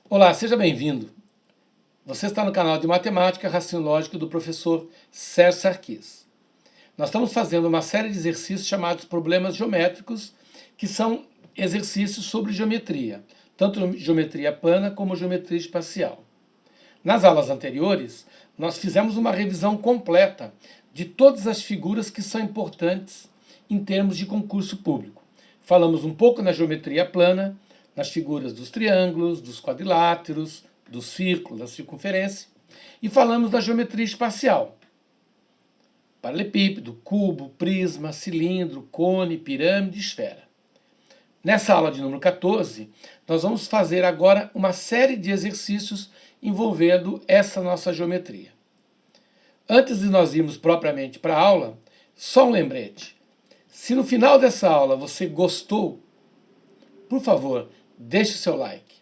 Olá, seja bem-vindo. Você está no canal de Matemática Raciocínio Lógico do professor Sérgio Sarkis. Nós estamos fazendo uma série de exercícios chamados problemas geométricos, que são exercícios sobre geometria, tanto geometria plana como geometria espacial. Nas aulas anteriores, nós fizemos uma revisão completa de todas as figuras que são importantes em termos de concurso público. Falamos um pouco na geometria plana, nas figuras dos triângulos, dos quadriláteros, do círculo, da circunferência, e falamos da geometria espacial. Paralelepípedo, cubo, prisma, cilindro, cone, pirâmide, esfera. Nessa aula de número 14, nós vamos fazer agora uma série de exercícios envolvendo essa nossa geometria. Antes de nós irmos propriamente para a aula, só um lembrete. Se no final dessa aula você gostou, por favor, deixe o seu like.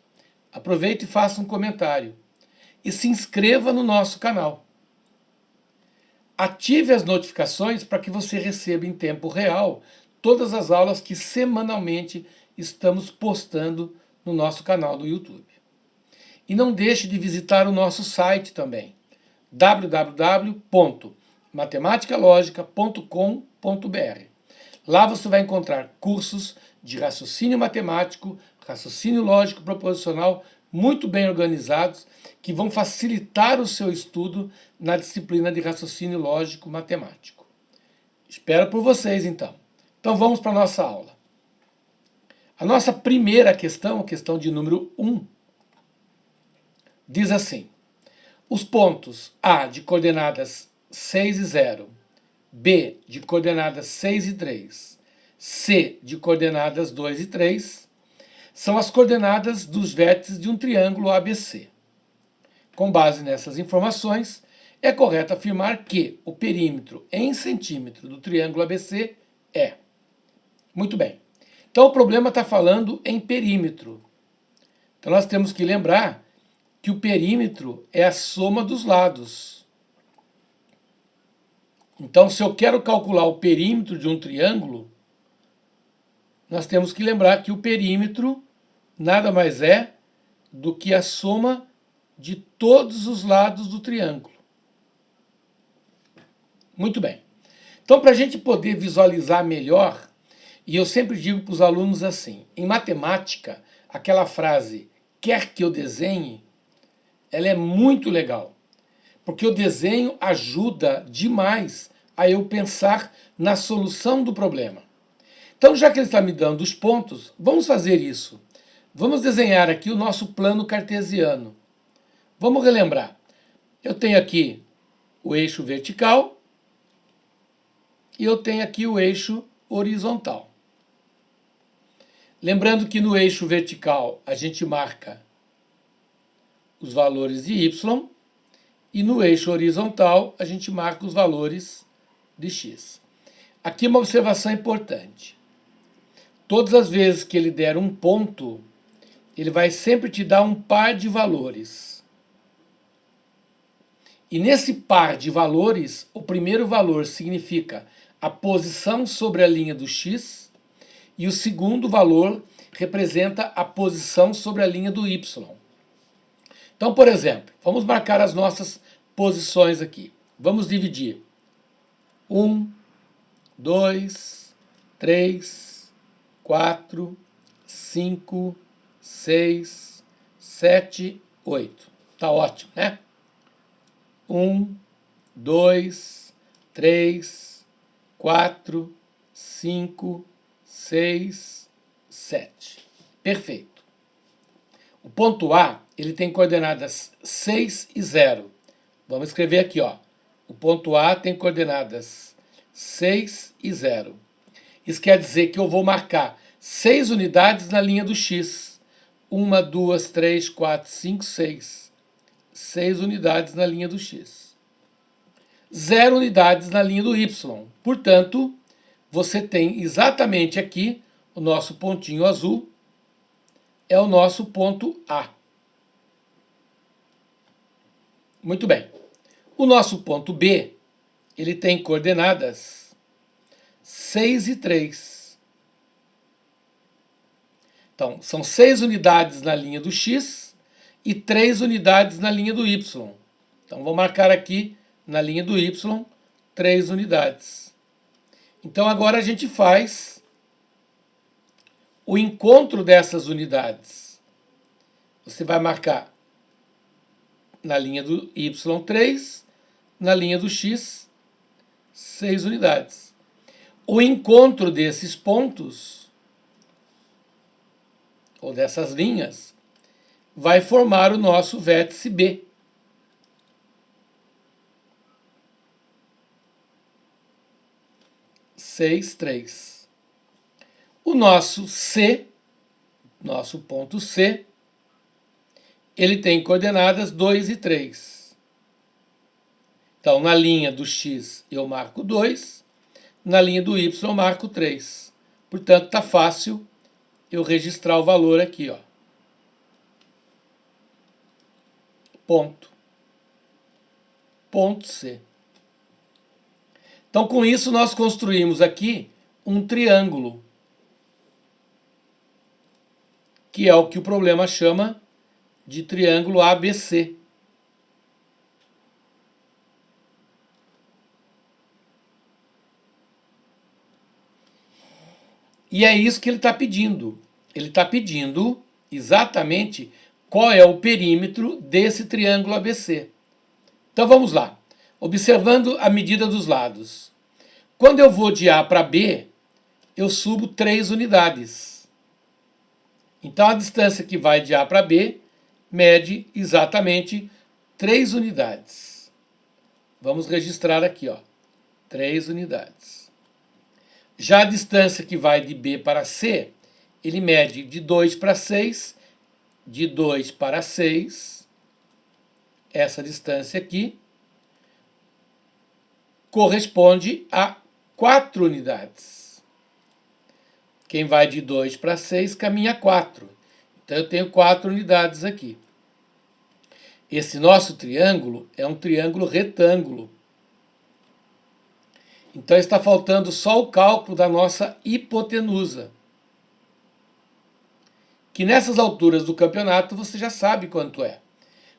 Aproveite e faça um comentário. E se inscreva no nosso canal. Ative as notificações para que você receba em tempo real todas as aulas que semanalmente estamos postando no nosso canal do YouTube. E não deixe de visitar o nosso site também, www.matematicalogica.com.br. Lá você vai encontrar cursos de raciocínio matemático, raciocínio lógico proposicional, muito bem organizados, que vão facilitar o seu estudo na disciplina de raciocínio lógico matemático. Espero por vocês, então. Então vamos para a nossa aula. A nossa primeira questão, a questão de número 1, diz assim: os pontos A de coordenadas 6 e 0, B de coordenadas 6 e 3, C de coordenadas 2 e 3, são as coordenadas dos vértices de um triângulo ABC. Com base nessas informações, é correto afirmar que o perímetro em centímetro do triângulo ABC é. Muito bem. Então o problema está falando em perímetro. Então nós temos que lembrar que o perímetro é a soma dos lados. Então, se eu quero calcular o perímetro de um triângulo, nós temos que lembrar que o perímetro nada mais é do que a soma de todos os lados do triângulo. Muito bem. Então, para a gente poder visualizar melhor, e eu sempre digo para os alunos assim, em matemática, aquela frase, quer que eu desenhe, ela é muito legal. Porque o desenho ajuda demais a eu pensar na solução do problema. Então, já que ele está me dando os pontos, vamos fazer isso. Vamos desenhar aqui o nosso plano cartesiano. Vamos relembrar. Eu tenho aqui o eixo vertical e eu tenho aqui o eixo horizontal. Lembrando que no eixo vertical a gente marca os valores de y e no eixo horizontal a gente marca os valores de x. Aqui uma observação importante. Todas as vezes que ele der um ponto, ele vai sempre te dar um par de valores. E nesse par de valores, o primeiro valor significa a posição sobre a linha do x e o segundo valor representa a posição sobre a linha do y. Então, por exemplo, vamos marcar as nossas posições aqui. Vamos dividir. 1, 2, 3, 4, 5, 6, 7, 8. Tá ótimo, né? 1, 2, 3, 4, 5, 6, 7. Perfeito. O ponto A, ele tem coordenadas 6 e 0. Vamos escrever aqui, ó. O ponto A tem coordenadas 6 e 0. Isso quer dizer que eu vou marcar 6 unidades na linha do x. 1, 2, 3, 4, 5, 6. 6 unidades na linha do x. 0 unidades na linha do y. Portanto, você tem exatamente aqui o nosso pontinho azul, é o nosso ponto A. Muito bem. O nosso ponto B, ele tem coordenadas 6 e 3. Então, são 6 unidades na linha do x e 3 unidades na linha do y. Então, vou marcar aqui na linha do y 3 unidades. Então, agora a gente faz o encontro dessas unidades. Você vai marcar na linha do y 3, na linha do x 6 unidades. O encontro desses pontos, ou dessas linhas, vai formar o nosso vértice B. Seis, 3. O nosso C, nosso ponto C, ele tem coordenadas 2 e 3. Então, na linha do x eu marco 2, na linha do y eu marco 3. Portanto, está fácil eu registrar o valor aqui, ó. Ponto. Ponto C. Então, com isso, nós construímos aqui um triângulo, que é o que o problema chama de triângulo ABC. E é isso que ele está pedindo. Ele está pedindo exatamente qual é o perímetro desse triângulo ABC. Então vamos lá. Observando a medida dos lados. Quando eu vou de A para B, eu subo 3 unidades. Então a distância que vai de A para B mede exatamente 3 unidades. Vamos registrar aqui, ó, 3 unidades. Já a distância que vai de B para C, ele mede de 2 para 6, de 2 para 6, essa distância aqui, corresponde a 4 unidades. Quem vai de 2 para 6 caminha 4. Então eu tenho 4 unidades aqui. Esse nosso triângulo é um triângulo retângulo. Então está faltando só o cálculo da nossa hipotenusa, que nessas alturas do campeonato você já sabe quanto é.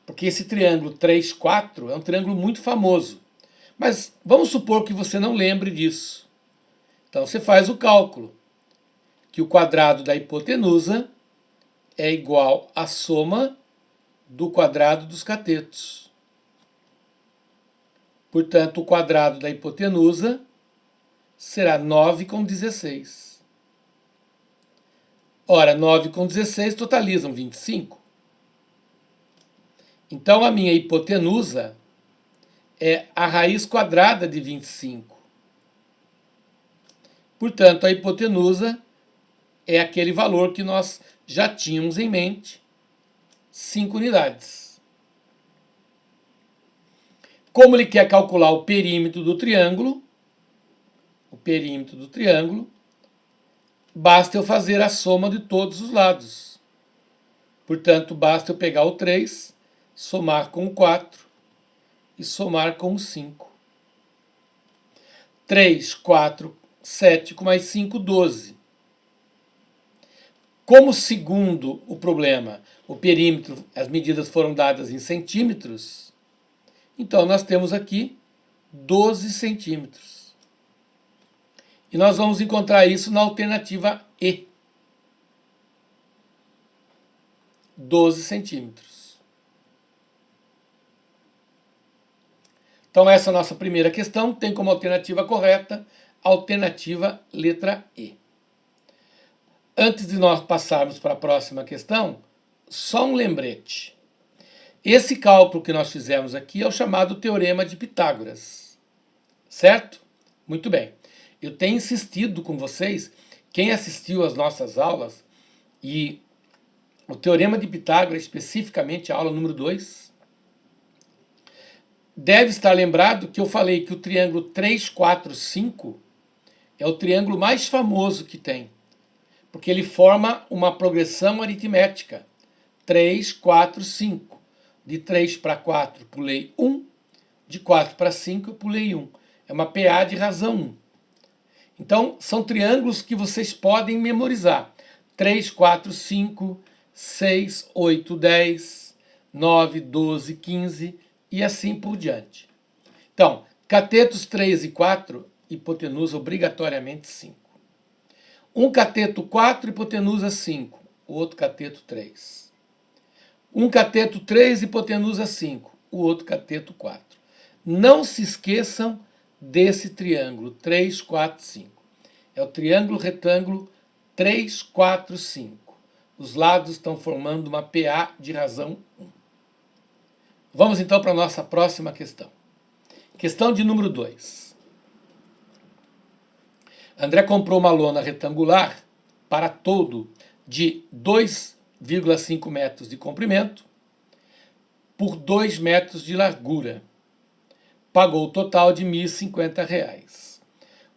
Porque esse triângulo 3, 4 é um triângulo muito famoso. Mas vamos supor que você não lembre disso. Então você faz o cálculo, que o quadrado da hipotenusa é igual à soma do quadrado dos catetos. Portanto, o quadrado da hipotenusa será 9 com 16. Ora, 9 com 16 totalizam 25. Então, a minha hipotenusa é a raiz quadrada de 25. Portanto, a hipotenusa é aquele valor que nós já tínhamos em mente, 5 unidades. Como ele quer calcular o perímetro do triângulo, basta eu fazer a soma de todos os lados. Portanto, basta eu pegar o 3, somar com o 4 e somar com o 5. 3, 4, 7 com mais 5, 12. Como segundo o problema, o perímetro, as medidas foram dadas em centímetros, então nós temos aqui 12 centímetros. E nós vamos encontrar isso na alternativa E. 12 centímetros. Então essa é a nossa primeira questão, tem como alternativa correta a alternativa letra E. Antes de nós passarmos para a próxima questão, só um lembrete. Esse cálculo que nós fizemos aqui é o chamado Teorema de Pitágoras. Certo? Muito bem. Eu tenho insistido com vocês, quem assistiu às nossas aulas, e o Teorema de Pitágoras, especificamente a aula número 2, deve estar lembrado que eu falei que o triângulo 3, 4, 5 é o triângulo mais famoso que tem, porque ele forma uma progressão aritmética. 3, 4, 5. De 3 para 4, pulei 1. De 4 para 5, eu pulei 1. É uma PA de razão 1. Então, são triângulos que vocês podem memorizar. 3, 4, 5, 6, 8, 10, 9, 12, 15 e assim por diante. Então, catetos 3 e 4, hipotenusa obrigatoriamente 5. Um cateto 4, hipotenusa 5. O outro cateto 3. Um cateto 3, hipotenusa 5. O outro cateto 4. Não se esqueçam desse triângulo 3, 4, 5. É o triângulo retângulo 3, 4, 5. Os lados estão formando uma PA de razão 1. Vamos então para a nossa próxima questão. Questão de número 2. André comprou uma lona retangular para todo de 2,5 metros de comprimento por 2 metros de largura. Pagou o total de R$ 1.050.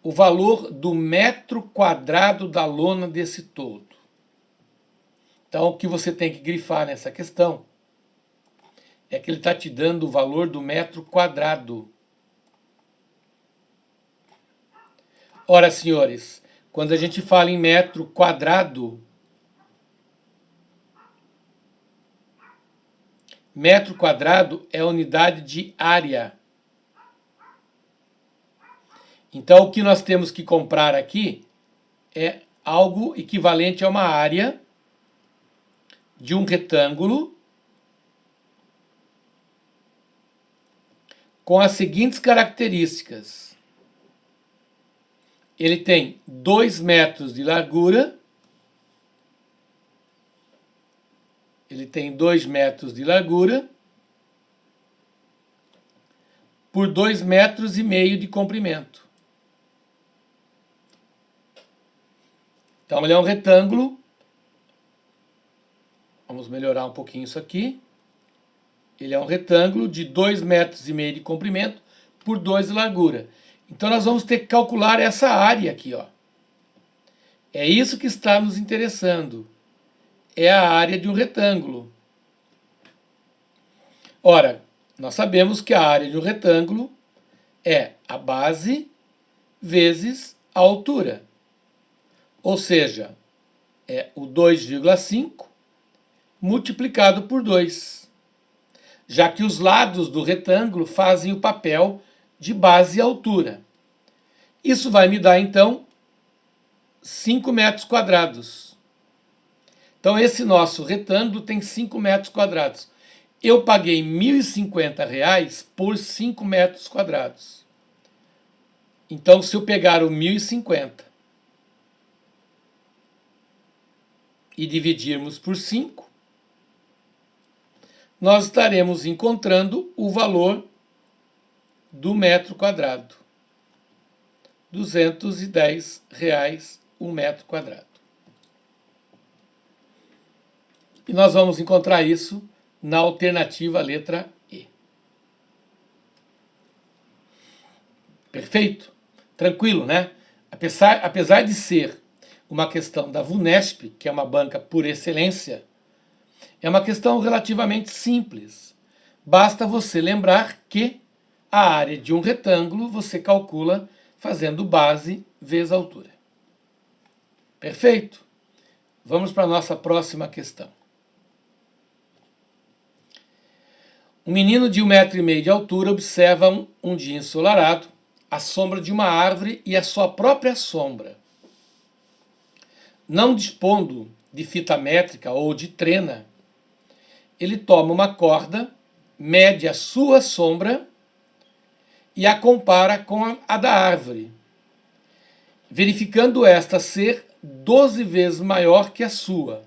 O valor do metro quadrado da lona desse todo. Então, o que você tem que grifar nessa questão é que ele está te dando o valor do metro quadrado. Ora, senhores, quando a gente fala em metro quadrado é a unidade de área. Então, o que nós temos que comprar aqui é algo equivalente a uma área de um retângulo com as seguintes características. Ele tem 2 metros de largura. Ele tem 2 metros de largura por 2,5 metros de comprimento. Então, ele é um retângulo. Vamos melhorar um pouquinho isso aqui. Ele é um retângulo de 2,5 metros de comprimento por 2 de largura. Então, nós vamos ter que calcular essa área aqui, ó. É isso que está nos interessando. É a área de um retângulo. Ora, nós sabemos que a área de um retângulo é a base vezes a altura. Ou seja, é o 2,5 multiplicado por 2. Já que os lados do retângulo fazem o papel de base e altura. Isso vai me dar, então, 5 metros quadrados. Então, esse nosso retângulo tem 5 metros quadrados. Eu paguei R$ 1.050 por 5 metros quadrados. Então, se eu pegar o 1.050 e dividirmos por 5, nós estaremos encontrando o valor do metro quadrado. R$ 210 um metro quadrado. E nós vamos encontrar isso na alternativa letra E. Perfeito? Tranquilo, né? Apesar de ser uma questão da VUNESP, que é uma banca por excelência, é uma questão relativamente simples. Basta você lembrar que a área de um retângulo você calcula fazendo base vezes altura. Perfeito? Vamos para a nossa próxima questão. Um menino de 1,5 metro de altura observa um dia ensolarado a sombra de uma árvore e a sua própria sombra. Não dispondo de fita métrica ou de trena, ele toma uma corda, mede a sua sombra e a compara com a da árvore, verificando esta ser 12 vezes maior que a sua.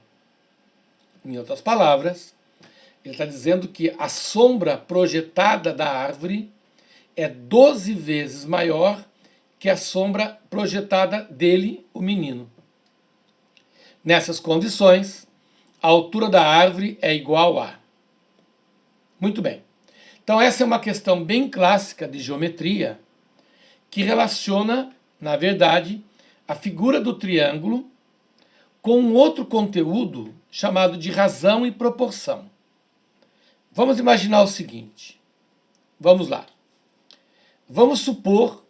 Em outras palavras, ele está dizendo que a sombra projetada da árvore é 12 vezes maior que a sombra projetada dele, o menino. Nessas condições, a altura da árvore é igual a... Muito bem. Então, essa é uma questão bem clássica de geometria que relaciona, na verdade, a figura do triângulo com um outro conteúdo chamado de razão e proporção. Vamos imaginar o seguinte. Vamos lá. Vamos supor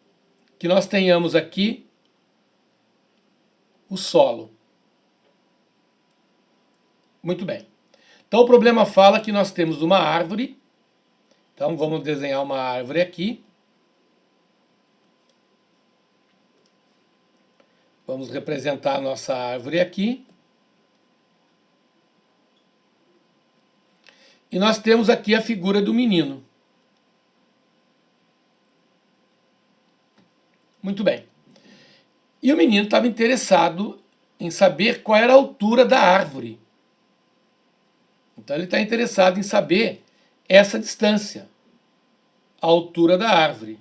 que nós tenhamos aqui o solo. Muito bem. Então o problema fala que nós temos uma árvore. Então vamos desenhar uma árvore aqui. Vamos representar a nossa árvore aqui. E nós temos aqui a figura do menino. Muito bem. E o menino estava interessado em saber qual era a altura da árvore. Então ele está interessado em saber essa distância, a altura da árvore.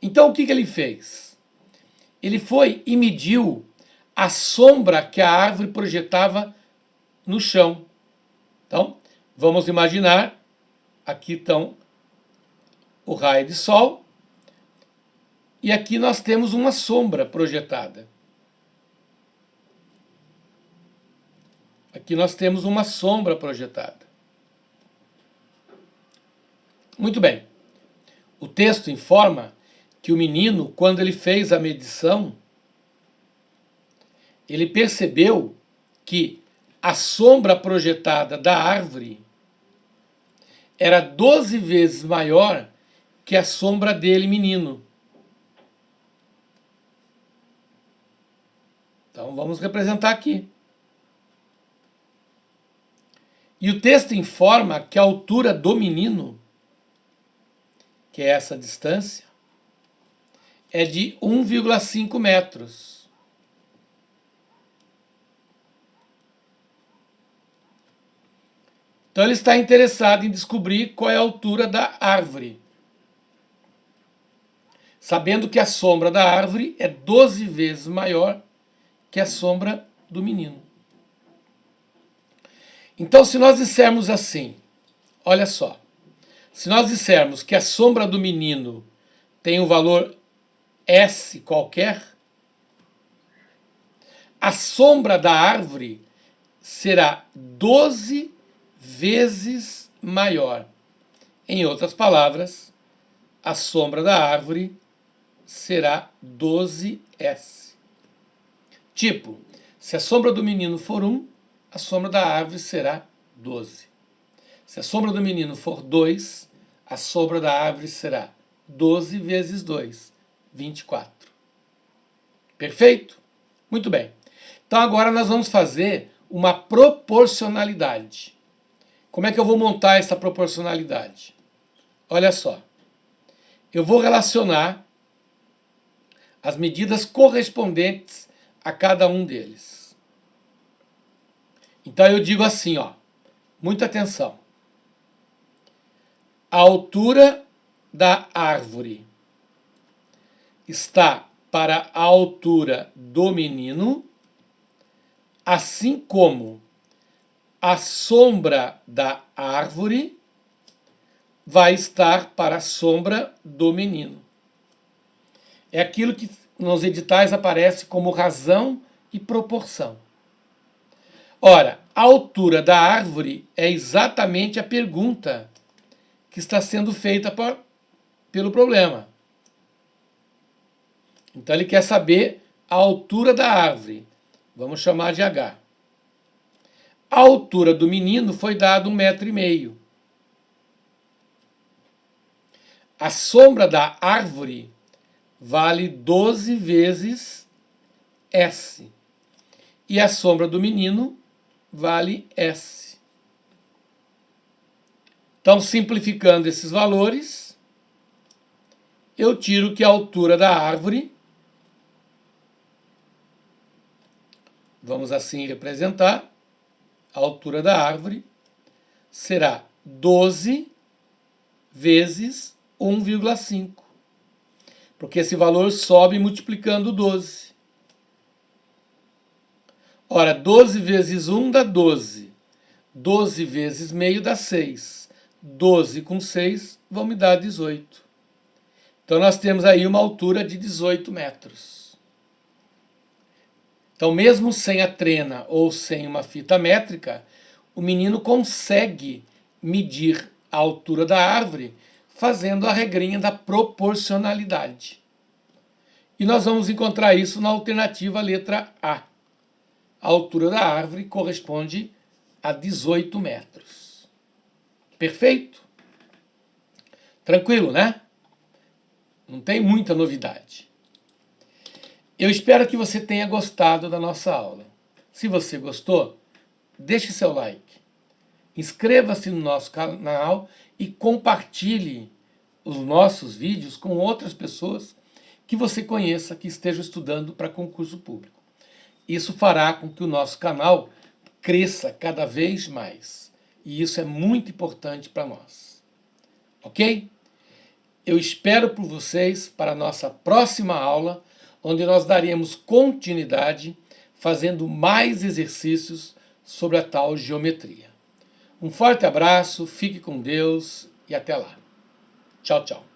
Então o que ele fez? Ele foi e mediu a sombra que a árvore projetava no chão. Então, vamos imaginar, aqui estão o raio de sol, e aqui nós temos uma sombra projetada. Aqui nós temos uma sombra projetada. Muito bem. O texto informa que o menino, quando ele fez a medição, ele percebeu que a sombra projetada da árvore era 12 vezes maior que a sombra dele, menino. Então vamos representar aqui. E o texto informa que a altura do menino, que é essa distância, é de 1,5 metros. Então ele está interessado em descobrir qual é a altura da árvore, sabendo que a sombra da árvore é 12 vezes maior que a sombra do menino. Então, se nós dissermos assim, olha só, se nós dissermos que a sombra do menino tem um valor S qualquer, a sombra da árvore será 12 vezes maior. Em outras palavras, a sombra da árvore será 12S. Tipo, se a sombra do menino for 1, a sombra da árvore será 12. Se a sombra do menino for 2, a sombra da árvore será 12 vezes 2, 24. Perfeito? Muito bem. Então agora nós vamos fazer uma proporcionalidade. Como é que eu vou montar essa proporcionalidade? Olha só. Eu vou relacionar as medidas correspondentes a cada um deles. Então eu digo assim, ó, muita atenção. A altura da árvore está para a altura do menino, assim como a sombra da árvore vai estar para a sombra do menino. É aquilo que nos editais aparece como razão e proporção. Ora, a altura da árvore é exatamente a pergunta que está sendo feita pelo problema. Então ele quer saber a altura da árvore. Vamos chamar de H. A altura do menino foi dada 1,5 metro. A sombra da árvore vale 12 vezes S. E a sombra do menino vale S. Então, simplificando esses valores, eu tiro que a altura da árvore, vamos assim representar, a altura da árvore será 12 vezes 1,5. Porque esse valor sobe multiplicando 12. Ora, 12 vezes 1 dá 12. 12 vezes meio dá 6. 12 com 6 vão me dar 18. Então nós temos aí uma altura de 18 metros. Então, mesmo sem a trena ou sem uma fita métrica, o menino consegue medir a altura da árvore fazendo a regrinha da proporcionalidade. E nós vamos encontrar isso na alternativa letra A. A altura da árvore corresponde a 18 metros. Perfeito? Tranquilo, né? Não tem muita novidade. Eu espero que você tenha gostado da nossa aula. Se você gostou, deixe seu like. Inscreva-se no nosso canal e compartilhe os nossos vídeos com outras pessoas que você conheça que estejam estudando para concurso público. Isso fará com que o nosso canal cresça cada vez mais. E isso é muito importante para nós. Ok? Eu espero por vocês para a nossa próxima aula, onde nós daremos continuidade fazendo mais exercícios sobre a tal geometria. Um forte abraço, fique com Deus e até lá. Tchau, tchau.